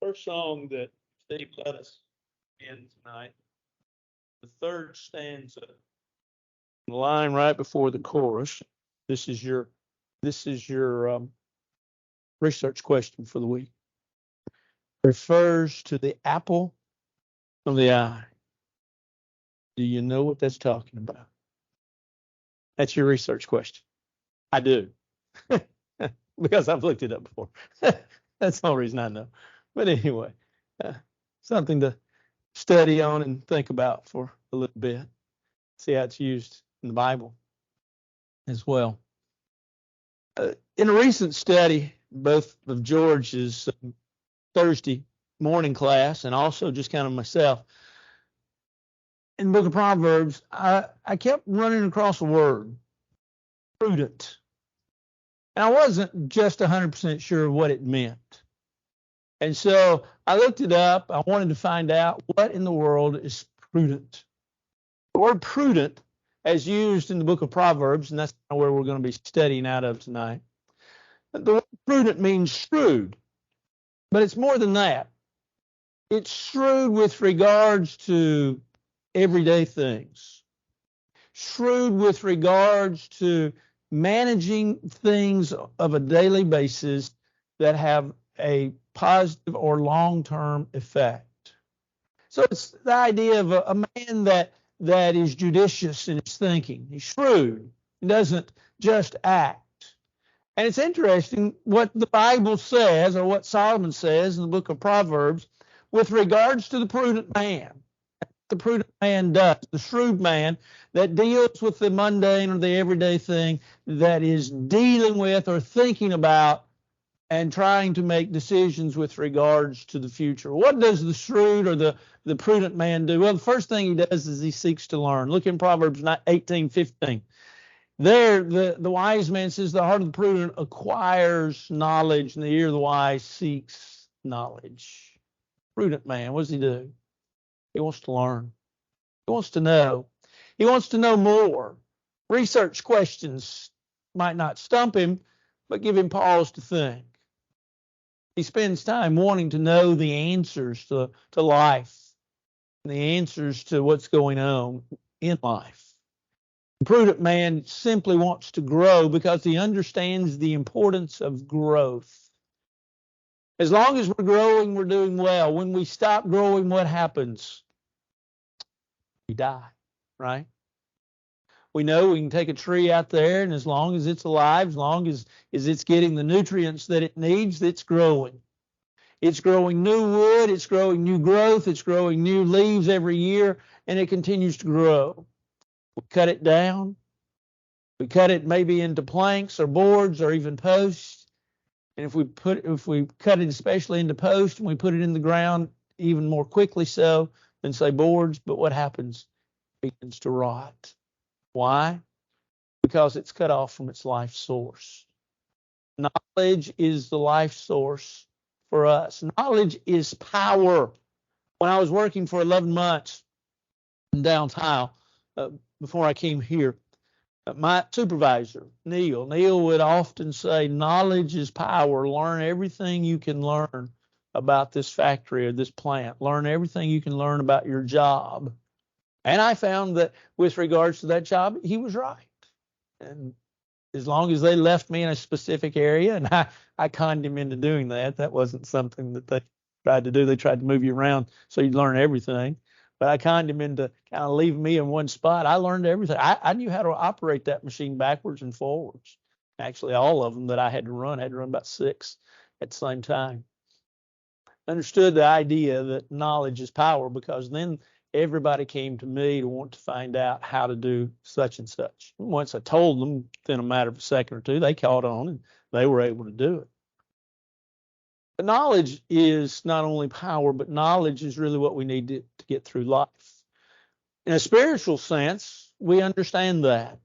First song that Steve led us in tonight, the third stanza, the line right before the chorus. This is your research question for the week. Refers to the apple of the eye. Do you know what that's talking about? That's your research question. I do. Because I've looked it up before. That's the only reason I know. But anyway, something to study on and think about for a little bit. See how it's used in the Bible as well. In a recent study, both of George's Thursday morning class and also just kind of myself, in the book of Proverbs, I kept running across a word, prudent. And I wasn't just 100% sure what it meant. And so I looked it up. I wanted to find out what in the world is prudent. The word prudent, as used in the book of Proverbs, and that's where we're going to be studying out of tonight. The word prudent means shrewd, but it's more than that. It's shrewd with regards to everyday things. Shrewd with regards to managing things of a daily basis that have a positive or long-term effect. So it's the idea of a man that is judicious in his thinking. He's shrewd. He doesn't just act. And it's interesting what the Bible says, or what Solomon says in the book of Proverbs, with regards to the prudent man. The prudent man does, the shrewd man that deals with the mundane or the everyday thing, that is dealing with or thinking about and trying to make decisions with regards to the future. What does the shrewd or the prudent man do? Well, the first thing he does is he seeks to learn. Look in Proverbs 18:15. There, the wise man says, the heart of the prudent acquires knowledge, and the ear of the wise seeks knowledge. Prudent man, what does he do? He wants to learn. He wants to know. He wants to know more. Research questions might not stump him, but give him pause to think. He spends time wanting to know the answers to life, and the answers to what's going on in life. The prudent man simply wants to grow because he understands the importance of growth. As long as we're growing, we're doing well. When we stop growing, what happens? We die, right? We know we can take a tree out there, and as long as it's alive, as long as it's getting the nutrients that it needs, it's growing. It's growing new wood, it's growing new growth, it's growing new leaves every year, and it continues to grow. We cut it down. We cut it maybe into planks or boards or even posts. And if we cut it especially into posts and we put it in the ground even more quickly so than say boards, but what happens? It begins to rot. Why? Because it's cut off from its life source. Knowledge is the life source for us. Knowledge is power. When I was working for 11 months in downtown, before I came here, my supervisor, Neil would often say, knowledge is power. Learn everything you can learn about this factory or this plant. Learn everything you can learn about your job. And I found that with regards to that job, he was right. And as long as they left me in a specific area, and I conned him into doing that, that wasn't something that they tried to do. They tried to move you around so you'd learn everything. But I conned him into kind of leaving me in one spot. I learned everything. I knew how to operate that machine backwards and forwards. Actually, all of them that I had to run about 6 at the same time. Understood the idea that knowledge is power, because then everybody came to me to want to find out how to do such and such. Once I told them, within a matter of a second or two, they caught on and they were able to do it. But knowledge is not only power, but knowledge is really what we need to get through life. In a spiritual sense, we understand that.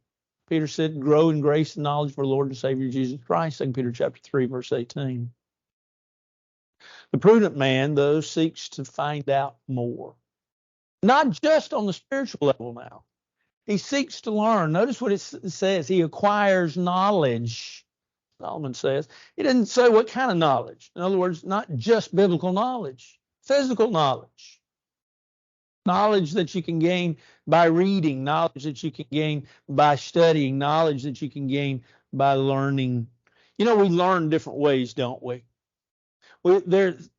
Peter said, grow in grace and knowledge of our Lord and Savior Jesus Christ, 2 Peter chapter 3, verse 18. The prudent man, though, seeks to find out more. Not just on the spiritual level now. He seeks to learn. Notice what it says. He acquires knowledge. Solomon says. He doesn't say what kind of knowledge. In other words, not just biblical knowledge, physical knowledge. Knowledge that you can gain by reading, knowledge that you can gain by studying, knowledge that you can gain by learning. We learn different ways, don't we?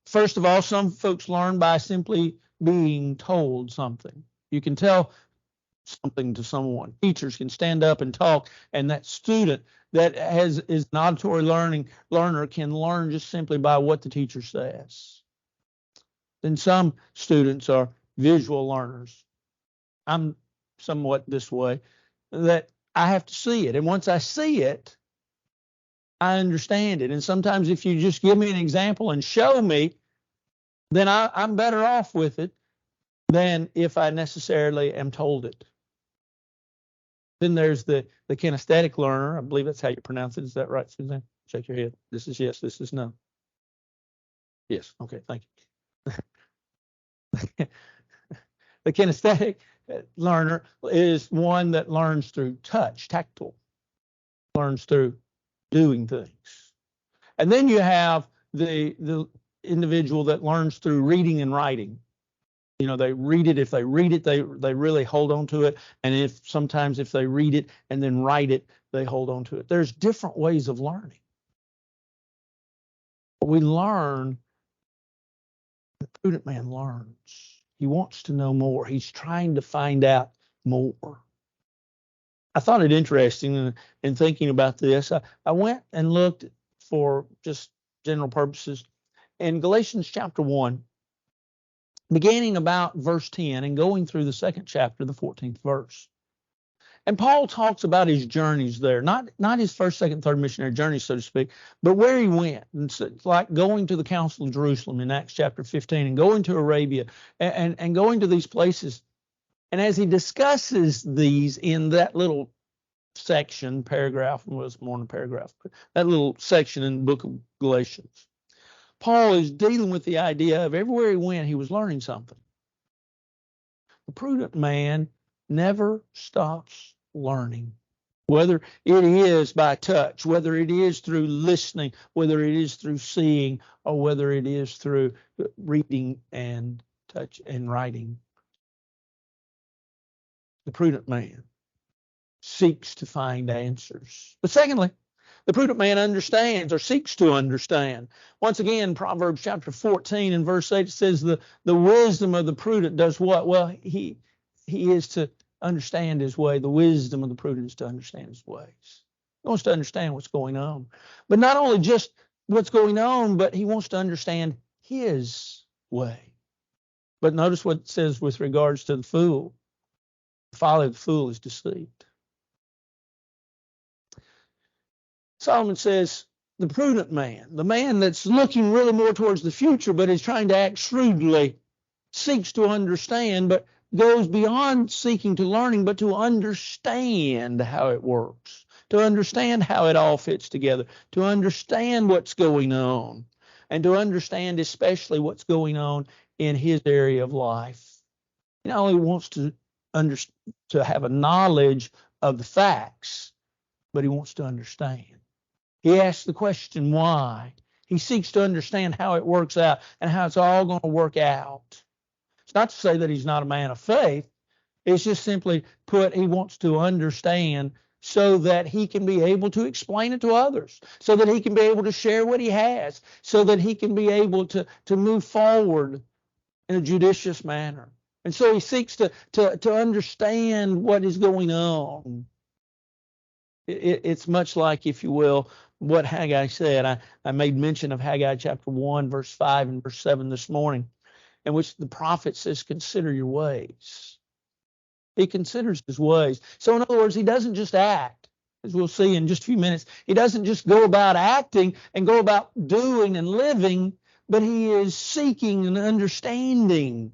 First of all, some folks learn by simply being told something. You can tell something to someone. Teachers can stand up and talk, and that student that is an auditory learner can learn just simply by what the teacher says. Then some students are visual learners. I'm somewhat this way, that I have to see it. And once I see it, I understand it. And sometimes if you just give me an example and show me, then I'm better off with it than if I necessarily am told it. Then there's the kinesthetic learner. I believe that's how you pronounce it. Is that right, Suzanne? Shake your head. This is yes, this is no. Yes. Okay, thank you. The kinesthetic learner is one that learns through touch, tactile, learns through doing things. And then you have the individual that learns through reading and writing. They read it. If they read it, they really hold on to it. And sometimes if they read it and then write it, they hold on to it. There's different ways of learning. We learn. The prudent man learns. He wants to know more. He's trying to find out more. I thought it interesting in thinking about this. I went and looked for just general purposes in Galatians chapter 1, beginning about verse 10 and going through the second chapter, the 14th verse. And Paul talks about his journeys there, not his first, second, third missionary journey, so to speak, but where he went. And so it's like going to the Council of Jerusalem in Acts chapter 15 and going to Arabia and going to these places. And as he discusses these in that little section, paragraph, well, it's more than a paragraph, but that little section in the book of Galatians, Paul is dealing with the idea of everywhere he went, he was learning something. The prudent man never stops learning, whether it is by touch, whether it is through listening, whether it is through seeing, or whether it is through reading and touch and writing. The prudent man seeks to find answers. But secondly, the prudent man understands or seeks to understand. Once again, Proverbs chapter 14 and verse 8 says the wisdom of the prudent does what? Well, he is to understand his way. The wisdom of the prudent is to understand his ways. He wants to understand what's going on. But not only just what's going on, but he wants to understand his way. But notice what it says with regards to the fool. The folly of the fool is deceived. Solomon says the prudent man, the man that's looking really more towards the future, but is trying to act shrewdly, seeks to understand, but goes beyond seeking to learning, but to understand how it works, to understand how it all fits together, to understand what's going on, and to understand especially what's going on in his area of life. He not only wants to have a knowledge of the facts, but he wants to understand. He asks the question, why? He seeks to understand how it works out and how it's all going to work out. It's not to say that he's not a man of faith. It's just simply put, he wants to understand so that he can be able to explain it to others, so that he can be able to share what he has, so that he can be able to move forward in a judicious manner. And so he seeks to understand what is going on. It's much like, if you will, what Haggai said. I made mention of Haggai chapter 1, verse 5 and verse 7 this morning, in which the prophet says, consider your ways. He considers his ways. So in other words, he doesn't just act, as we'll see in just a few minutes. He doesn't just go about acting and go about doing and living, but he is seeking and understanding.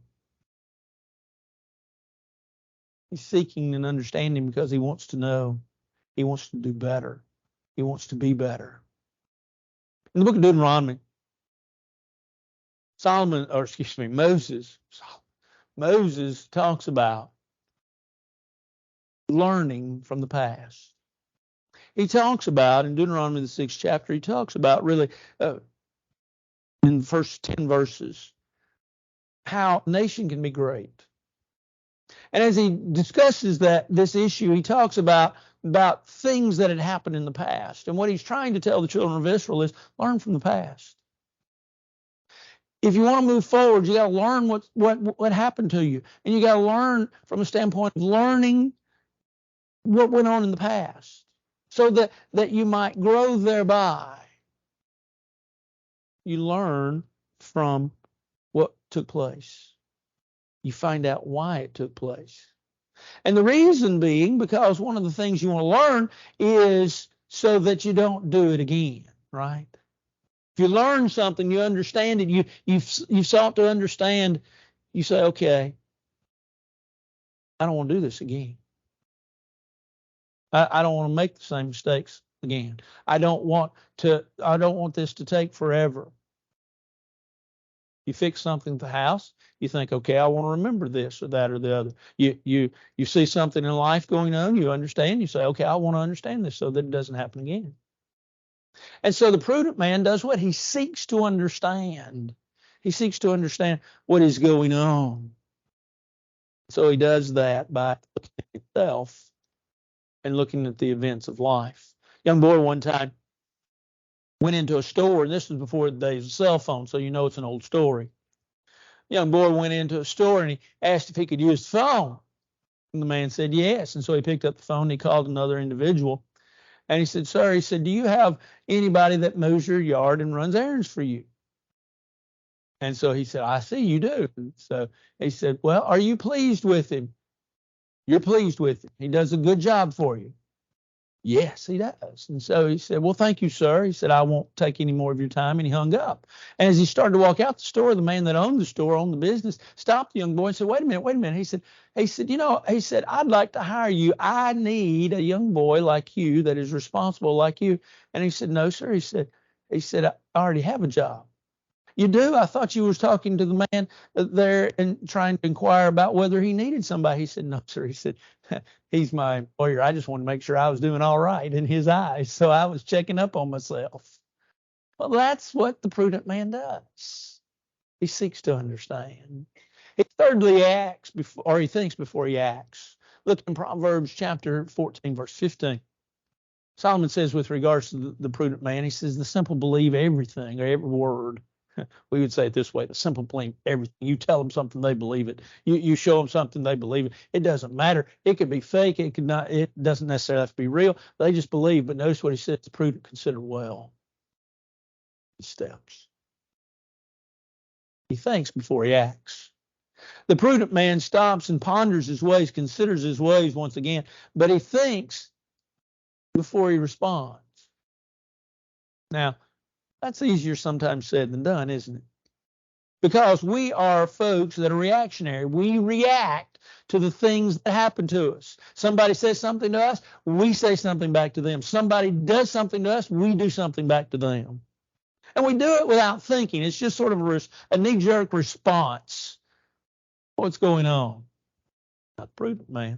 He's seeking and understanding because he wants to know. He wants to do better. He wants to be better. In the book of Deuteronomy, Moses talks about learning from the past. he talks about in Deuteronomy the 6th chapter, he talks about really in the first 10 verses how a nation can be great. And as he discusses this issue, he talks about things that had happened in the past. And what he's trying to tell the children of Israel is learn from the past. If you want to move forward, you got to learn what happened to you. And you got to learn from a standpoint of learning what went on in the past so that you might grow thereby. You learn from what took place. You find out why it took place. And the reason being because one of the things you want to learn is so that you don't do it again, right? If you learn something, you understand it, you've sought to understand, you say, okay, I don't want to do this again. I don't want to make the same mistakes again. I don't want this to take forever. You fix something at the house, you think, okay, I want to remember this or that or the other. You see something in life going on, you understand, you say, okay, I want to understand this so that it doesn't happen again. And so the prudent man does what? He seeks to understand. He seeks to understand what is going on. So he does that by looking at himself and looking at the events of life. Young boy one time went into a store, and this was before the days of cell phones, so you know it's an old story. Young boy went into a store and he asked if he could use the phone. And the man said yes. And so he picked up the phone and he called another individual. And he said, sir, he said, do you have anybody that mows your yard and runs errands for you? And so he said, I see you do. So he said, well, are you pleased with him? You're pleased with him. He does a good job for you. Yes, he does. And so he said, well, thank you, sir. He said, I won't take any more of your time. And he hung up. And as he started to walk out the store, the man that owned the store, owned the business, stopped the young boy and said, wait a minute. He said, I'd like to hire you. I need a young boy like you that is responsible like you. And he said, no, sir. He said, I already have a job. You do? I thought you was talking to the man there and trying to inquire about whether he needed somebody. He said, no, sir. He said, he's my employer. I just wanted to make sure I was doing all right in his eyes. So I was checking up on myself. Well, that's what the prudent man does. He seeks to understand. He thirdly acts before, or he thinks before he acts. Look in Proverbs chapter 14, verse 15. Solomon says with regards to the prudent man, he says, the simple believe everything or every word. We would say it this way: the simple believe everything. You tell them something, they believe it. You show them something, they believe it. It doesn't matter. It could be fake. It could not. It doesn't necessarily have to be real. They just believe. But notice what he says: the prudent consider well his steps. He thinks before he acts. The prudent man stops and ponders his ways, considers his ways once again, but he thinks before he responds. Now, that's easier sometimes said than done, isn't it? Because we are folks that are reactionary. We react to the things that happen to us. Somebody says something to us, we say something back to them. Somebody does something to us, we do something back to them. And we do it without thinking. It's just sort of a knee-jerk response. What's going on? Not the prudent man.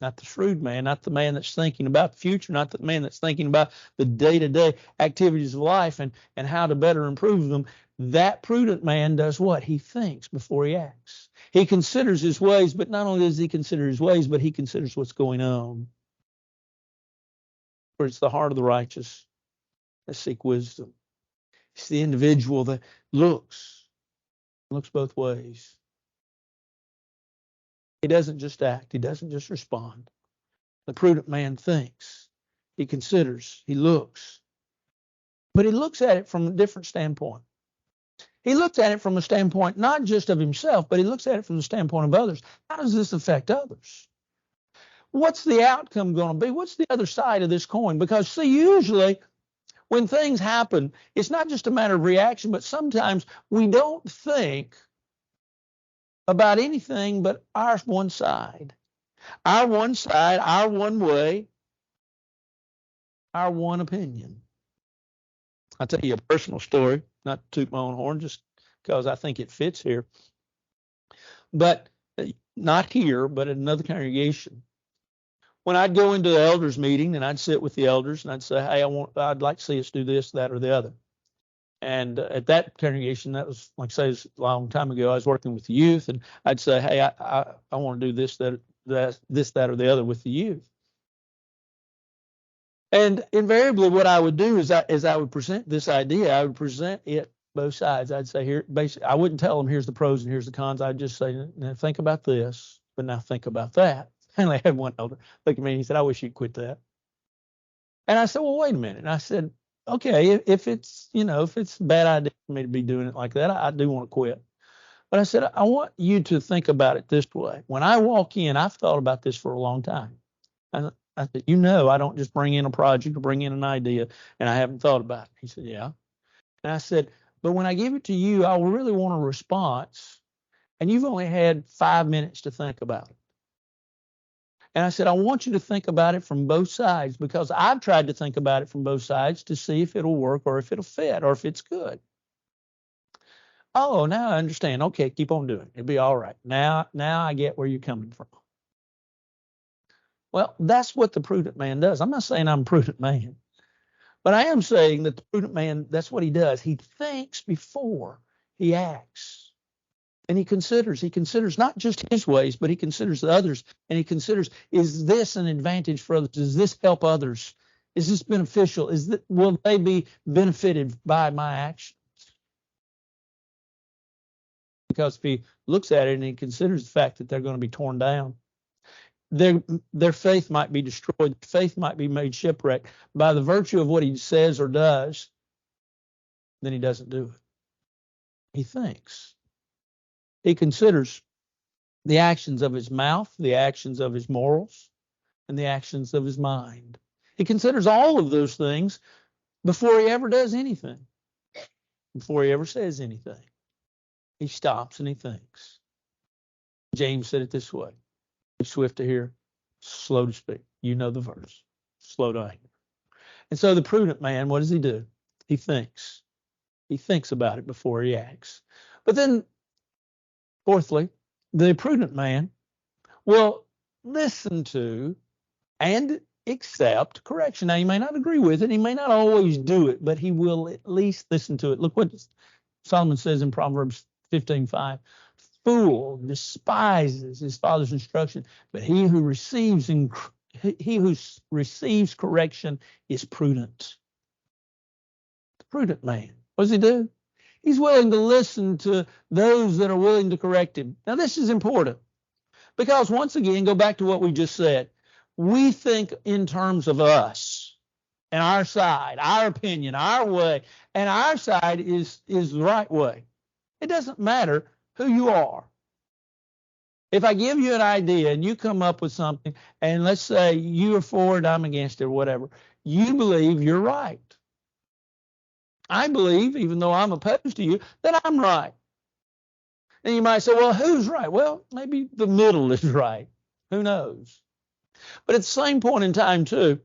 Not the shrewd man, not the man that's thinking about the future, not the man that's thinking about the day-to-day activities of life and how to better improve them. That prudent man does what? He thinks before he acts. He considers his ways, but not only does he consider his ways, but he considers what's going on. For it's the heart of the righteous that seek wisdom. It's the individual that looks both ways. He doesn't just act. He doesn't just respond. The prudent man thinks. He considers. He looks. But he looks at it from a different standpoint. He looks at it from a standpoint not just of himself, but he looks at it from the standpoint of others. How does this affect others? What's the outcome going to be? What's the other side of this coin? Because, see, usually when things happen, it's not just a matter of reaction, but sometimes we don't think about anything but our one side. Our one side, our one way, our one opinion. I'll tell you a personal story, not to toot my own horn, just because I think it fits here. But not here, but at another congregation. when I'd go into the elders meeting and I'd sit with the elders and I'd say, hey, I'd like to see us do this, that, or the other. And at that congregation, that was, like I say, it was a long time ago. I was working with the youth, and I'd say, hey, I want to do this, that, or the other with the youth. And invariably, what I would do is I would present this idea. I would present it both sides. I'd say, here, basically, I wouldn't tell them here's the pros and here's the cons. I'd just say, now think about this, but now think about that. And I had one elder look at me and he said, I wish you'd quit that. And I said, well, wait a minute. And I said, okay, if it's a bad idea for me to be doing it like that, I do want to quit. But I said, I want you to think about it this way. When I walk in, I've thought about this for a long time. I said, I don't just bring in a project or bring in an idea and I haven't thought about it. He said, yeah. And I said, but when I give it to you, I really want a response. And you've only had 5 minutes to think about it. And I said, I want you to think about it from both sides, because I've tried to think about it from both sides to see if it'll work or if it'll fit or if it's good. Oh, now I understand. Okay, keep on doing it. It'll be all right. Now I get where you're coming from. Well, that's what the prudent man does. I'm not saying I'm a prudent man, but I am saying that the prudent man, that's what he does. He thinks before he acts. And he considers not just his ways, but he considers the others. And he considers, is this an advantage for others? Does this help others? Is this beneficial? Will they be benefited by my actions? Because if he looks at it and he considers the fact that they're going to be torn down, their faith might be destroyed. Faith might be made shipwrecked by the virtue of what he says or does, then he doesn't do it. He thinks. He considers the actions of his mouth, the actions of his morals, and the actions of his mind. He considers all of those things before he ever does anything, before he ever says anything. He stops and he thinks. James said it this way: be swift to hear, slow to speak. You know the verse. Slow to anger. And so the prudent man, what does he do? He thinks. He thinks about it before he acts. But then, fourthly, the prudent man will listen to and accept correction. Now, he may not agree with it. He may not always do it, but he will at least listen to it. Look what Solomon says in Proverbs 15:5. Fool despises his father's instruction, but he who receives correction is prudent. The prudent man, what does he do? He's willing to listen to those that are willing to correct him. Now, this is important because, once again, go back to what we just said. We think in terms of us and our side, our opinion, our way, and our side is the right way. It doesn't matter who you are. If I give you an idea and you come up with something, and let's say you are for it, I'm against it, or whatever, you believe you're right. I believe, even though I'm opposed to you, that I'm right. And you might say, well, who's right? Well, maybe the middle is right. Who knows? But at the same point in time, too,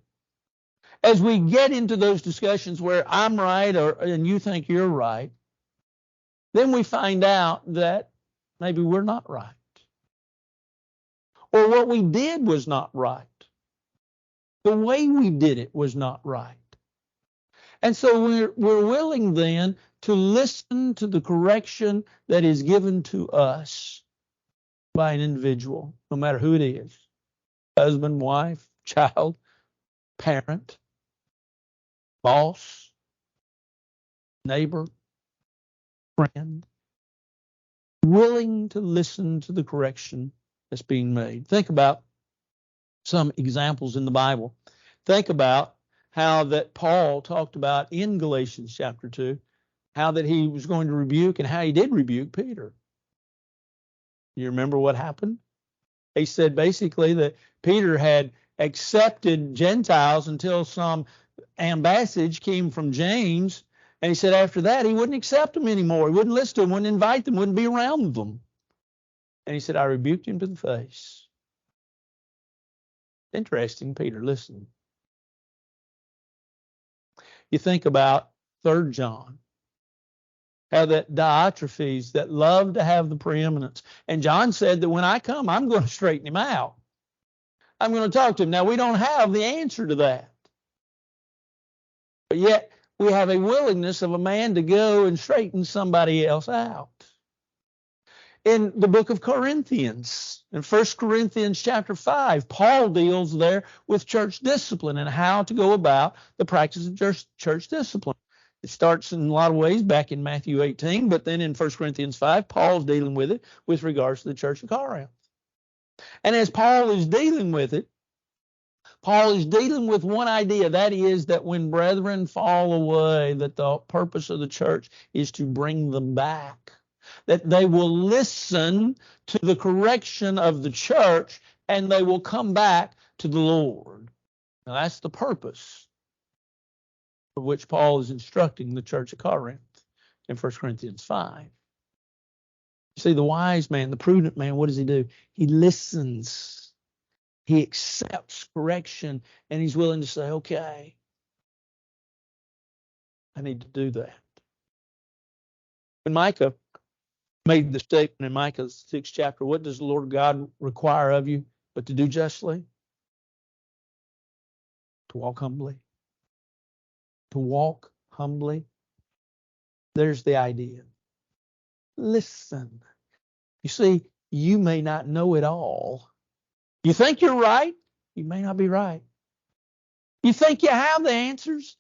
as we get into those discussions where I'm right and you think you're right, then we find out that maybe we're not right. Or what we did was not right. The way we did it was not right. And so we're willing then to listen to the correction that is given to us by an individual, no matter who it is: husband, wife, child, parent, boss, neighbor, friend. Willing to listen to the correction that's being made. Think about some examples in the Bible. Think about how that Paul talked about in Galatians chapter 2, how that he was going to rebuke and how he did rebuke Peter. You remember what happened? He said basically that Peter had accepted Gentiles until some ambassage came from James, and he said after that he wouldn't accept them anymore. He wouldn't listen to them, wouldn't invite them, wouldn't be around them. And he said, I rebuked him to the face. Interesting, Peter listened. You think about 3 John, how that Diotrephes that loved to have the preeminence. And John said that when I come, I'm going to straighten him out. I'm going to talk to him. Now, we don't have the answer to that. But yet, we have a willingness of a man to go and straighten somebody else out. In the book of Corinthians, in 1 Corinthians chapter 5, Paul deals there with church discipline and how to go about the practice of church discipline. It starts in a lot of ways back in Matthew 18, but then in 1 Corinthians 5, Paul's dealing with it with regards to the church of Corinth. And as Paul is dealing with it, Paul is dealing with one idea, that is that when brethren fall away, that the purpose of the church is to bring them back, that they will listen to the correction of the church and they will come back to the Lord. Now that's the purpose for which Paul is instructing the church of Corinth in 1 Corinthians 5. You see, the wise man, the prudent man, what does he do? He listens. He accepts correction, and he's willing to say, okay, I need to do that. When Micah made the statement in Micah's 6th chapter, what does the Lord God require of you but to do justly? To walk humbly. To walk humbly. There's the idea. Listen. You see, you may not know it all. You think you're right, you may not be right. You think you have the answers,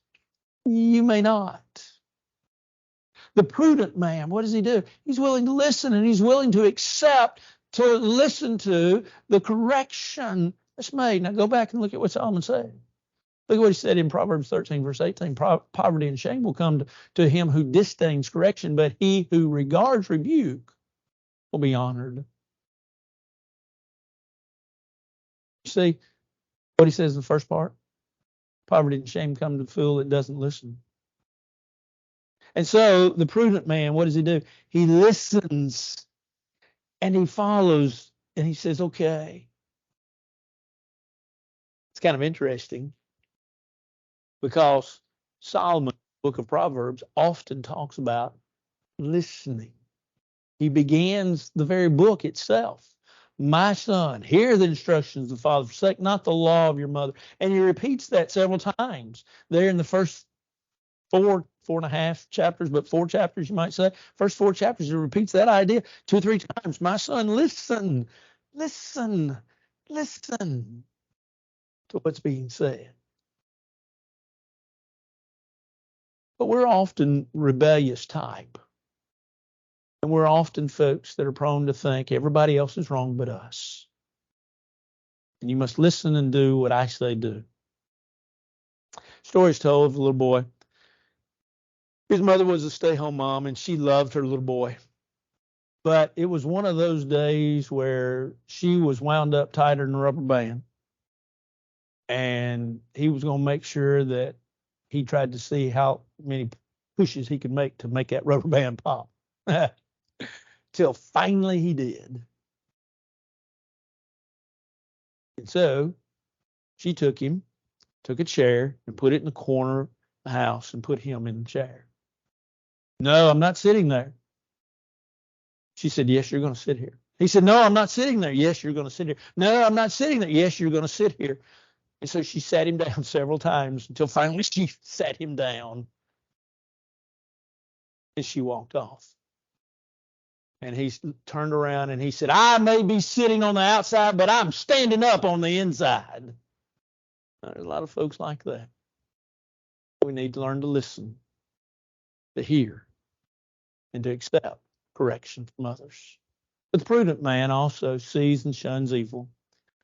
you may not. The prudent man, what does he do? He's willing to listen, and he's willing to accept, to listen to the correction that's made. Now go back and look at what Solomon said. Look at what he said in Proverbs 13, verse 18. Poverty and shame will come to him who disdains correction, but he who regards rebuke will be honored. See what he says in the first part? Poverty and shame come to the fool that doesn't listen. And so the prudent man, what does he do? He listens and he follows and he says, okay. It's kind of interesting because Solomon, the book of Proverbs, often talks about listening. He begins the very book itself. My son, hear the instructions of the father, forsake not the law of your mother. And he repeats that several times there in the first four and a half chapters, but 4 chapters, you might say. First 4 chapters, he repeats that idea 2 or 3 times. My son, listen, listen, listen to what's being said. But we're often rebellious type. And we're often folks that are prone to think everybody else is wrong but us. And you must listen and do what I say do. Stories told of a little boy. His mother was a stay-home mom, and she loved her little boy. But it was one of those days where she was wound up tighter than a rubber band. And he was going to make sure that he tried to see how many pushes he could make to make that rubber band pop. Till finally he did. And so she took a chair and put it in the corner of the house and put him in the chair. No, I'm not sitting there. She said, yes, you're going to sit here. He said, no, I'm not sitting there. Yes, you're going to sit here. No, I'm not sitting there. Yes, you're going to sit here. And so she sat him down several times until finally she sat him down. And she walked off. And he turned around and he said, I may be sitting on the outside, but I'm standing up on the inside. There's a lot of folks like that. We need to learn to listen, to hear, and to accept correction from others. But the prudent man also sees and shuns evil.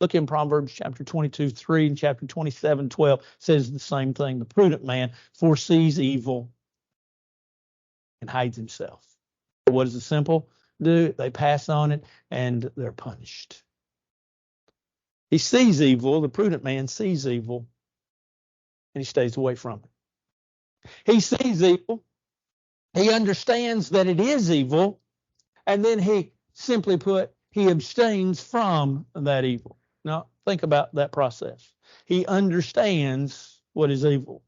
Look in Proverbs chapter 22:3 and chapter 27:12 says the same thing. The prudent man foresees evil and hides himself. But what does the simple do? They pass on it and they're punished. He sees evil. The prudent man sees evil and he stays away from it. He sees evil. He understands that it is evil. And then he, simply put, he abstains from that evil. Now, think about that process. He understands what is evil.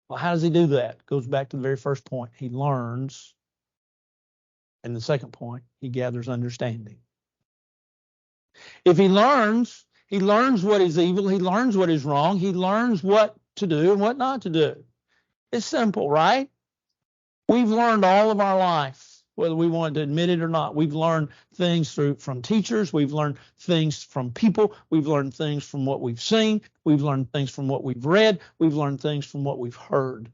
Well, how does he do that? Goes back to the very first point. He learns. And the second point, he gathers understanding. If he learns, He learns what is evil. He learns what is wrong. He learns what to do and what not to do. It's simple, right? We've learned all of our life, whether we want to admit it or not. We've learned things from teachers. We've learned things from people. We've learned things from what we've seen. We've learned things from what we've read. We've learned things from what we've heard.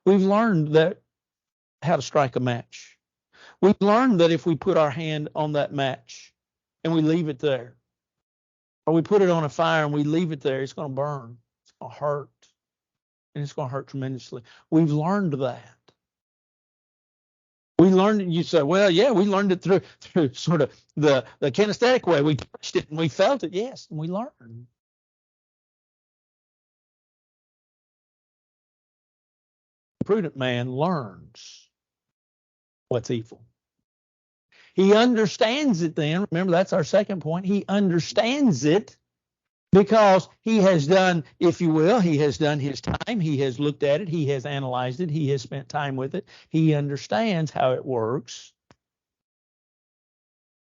We've learned that how to strike a match. We've learned that if we put our hand on that match and we leave it there, or we put it on a fire and we leave it there, it's going to burn. It's going to hurt. And it's going to hurt tremendously. We've learned that. We learned, you say, well, yeah, we learned it through sort of the kinesthetic way. We touched it and we felt it. Yes, and we learned. The prudent man learns what's evil. He understands it then. Remember, that's our second point. He understands it because he has done, if you will, he has done his time. He has looked at it. He has analyzed it. He has spent time with it. He understands how it works.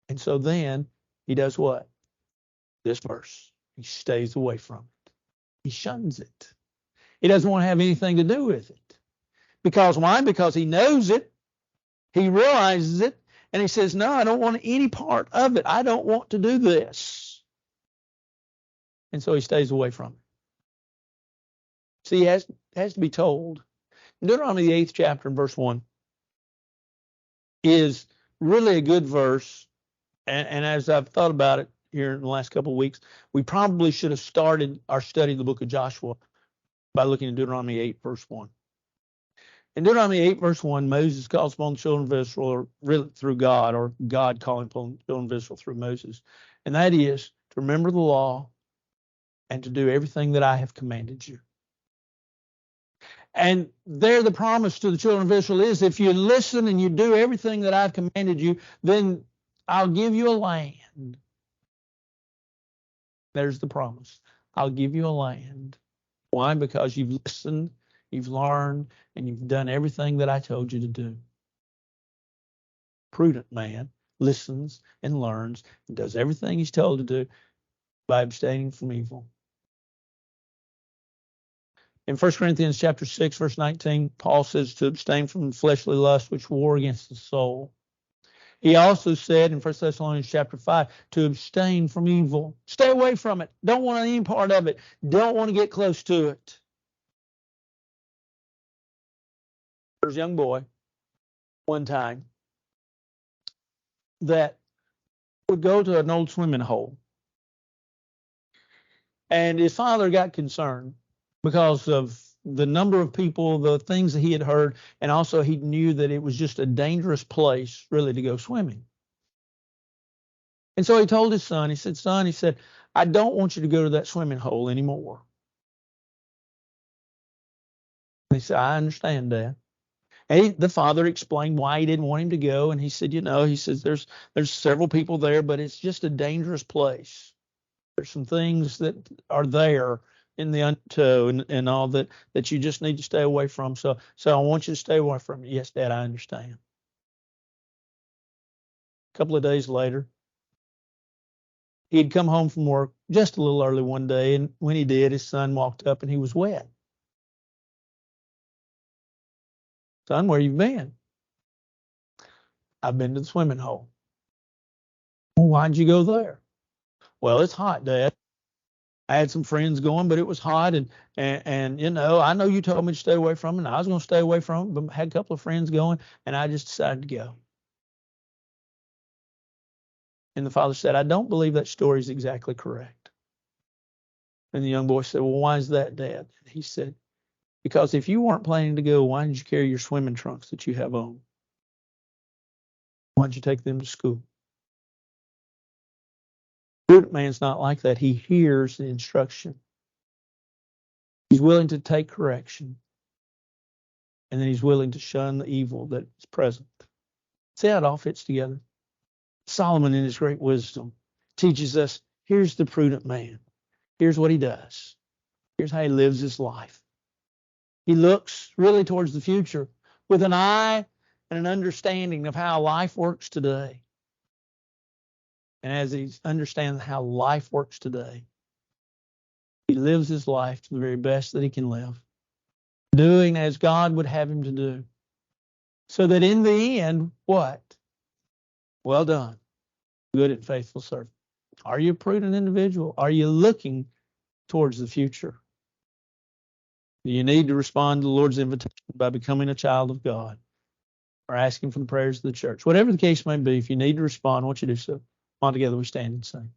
And so then he does what? This verse. He stays away from it. He shuns it. He doesn't want to have anything to do with it. Because why? Because he knows it. He realizes it. And he says, no, I don't want any part of it. I don't want to do this. And so he stays away from it. See, he has to be told. Deuteronomy, the 8th chapter, verse 1, is really a good verse. And as I've thought about it here in the last couple of weeks, we probably should have started our study of the book of Joshua by looking at Deuteronomy 8, verse 1. In Deuteronomy 8, verse 1, Moses calls upon the children of Israel, or really through God, or God calling upon the children of Israel through Moses. And that is to remember the law and to do everything that I have commanded you. And there the promise to the children of Israel is, if you listen and you do everything that I've commanded you, then I'll give you a land. There's the promise. I'll give you a land. Why? Because you've listened, you've learned, and you've done everything that I told you to do. Prudent man listens and learns and does everything he's told to do by abstaining from evil. In 1 Corinthians chapter 6, verse 19, Paul says to abstain from fleshly lust which war against the soul. He also said in 1 Thessalonians chapter 5 to abstain from evil. Stay away from it. Don't want any part of it. Don't want to get close to it. There's a young boy one time that would go to an old swimming hole. And his father got concerned because of the number of people, the things that he had heard, and also he knew that it was just a dangerous place really to go swimming. And so he told his son, he said, I don't want you to go to that swimming hole anymore. And he said, I understand, Dad. And the father explained why he didn't want him to go. And he said, he says, there's several people there, but it's just a dangerous place. There's some things that are there in the undertow and all that you just need to stay away from. So I want you to stay away from it. Yes, Dad, I understand. A couple of days later, he'd come home from work just a little early one day, and when he did, his son walked up and he was wet. Son, where you been? I've been to the swimming hole. Well, why'd you go there? Well, it's hot, Dad. I had some friends going, but it was hot, and I know you told me to stay away from it, and I was going to stay away from it, but I had a couple of friends going, and I just decided to go. And the father said, I don't believe that story is exactly correct. And the young boy said, well, why is that, Dad? And he said, because if you weren't planning to go, why did you carry your swimming trunks that you have on? Why did you take them to school? Prudent man's not like that. He hears the instruction. He's willing to take correction. And then he's willing to shun the evil that is present. See how it all fits together? Solomon, in his great wisdom, teaches us, here's the prudent man. Here's what he does. Here's how he lives his life. He looks really towards the future with an eye and an understanding of how life works today. And as he understands how life works today, he lives his life to the very best that he can live, doing as God would have him to do. So that in the end, what? Well done, good and faithful servant. Are you a prudent individual? Are you looking towards the future? Do you need to respond to the Lord's invitation by becoming a child of God or asking for the prayers of the church? Whatever the case may be, if you need to respond, I want you to do so. On together we stand and sing.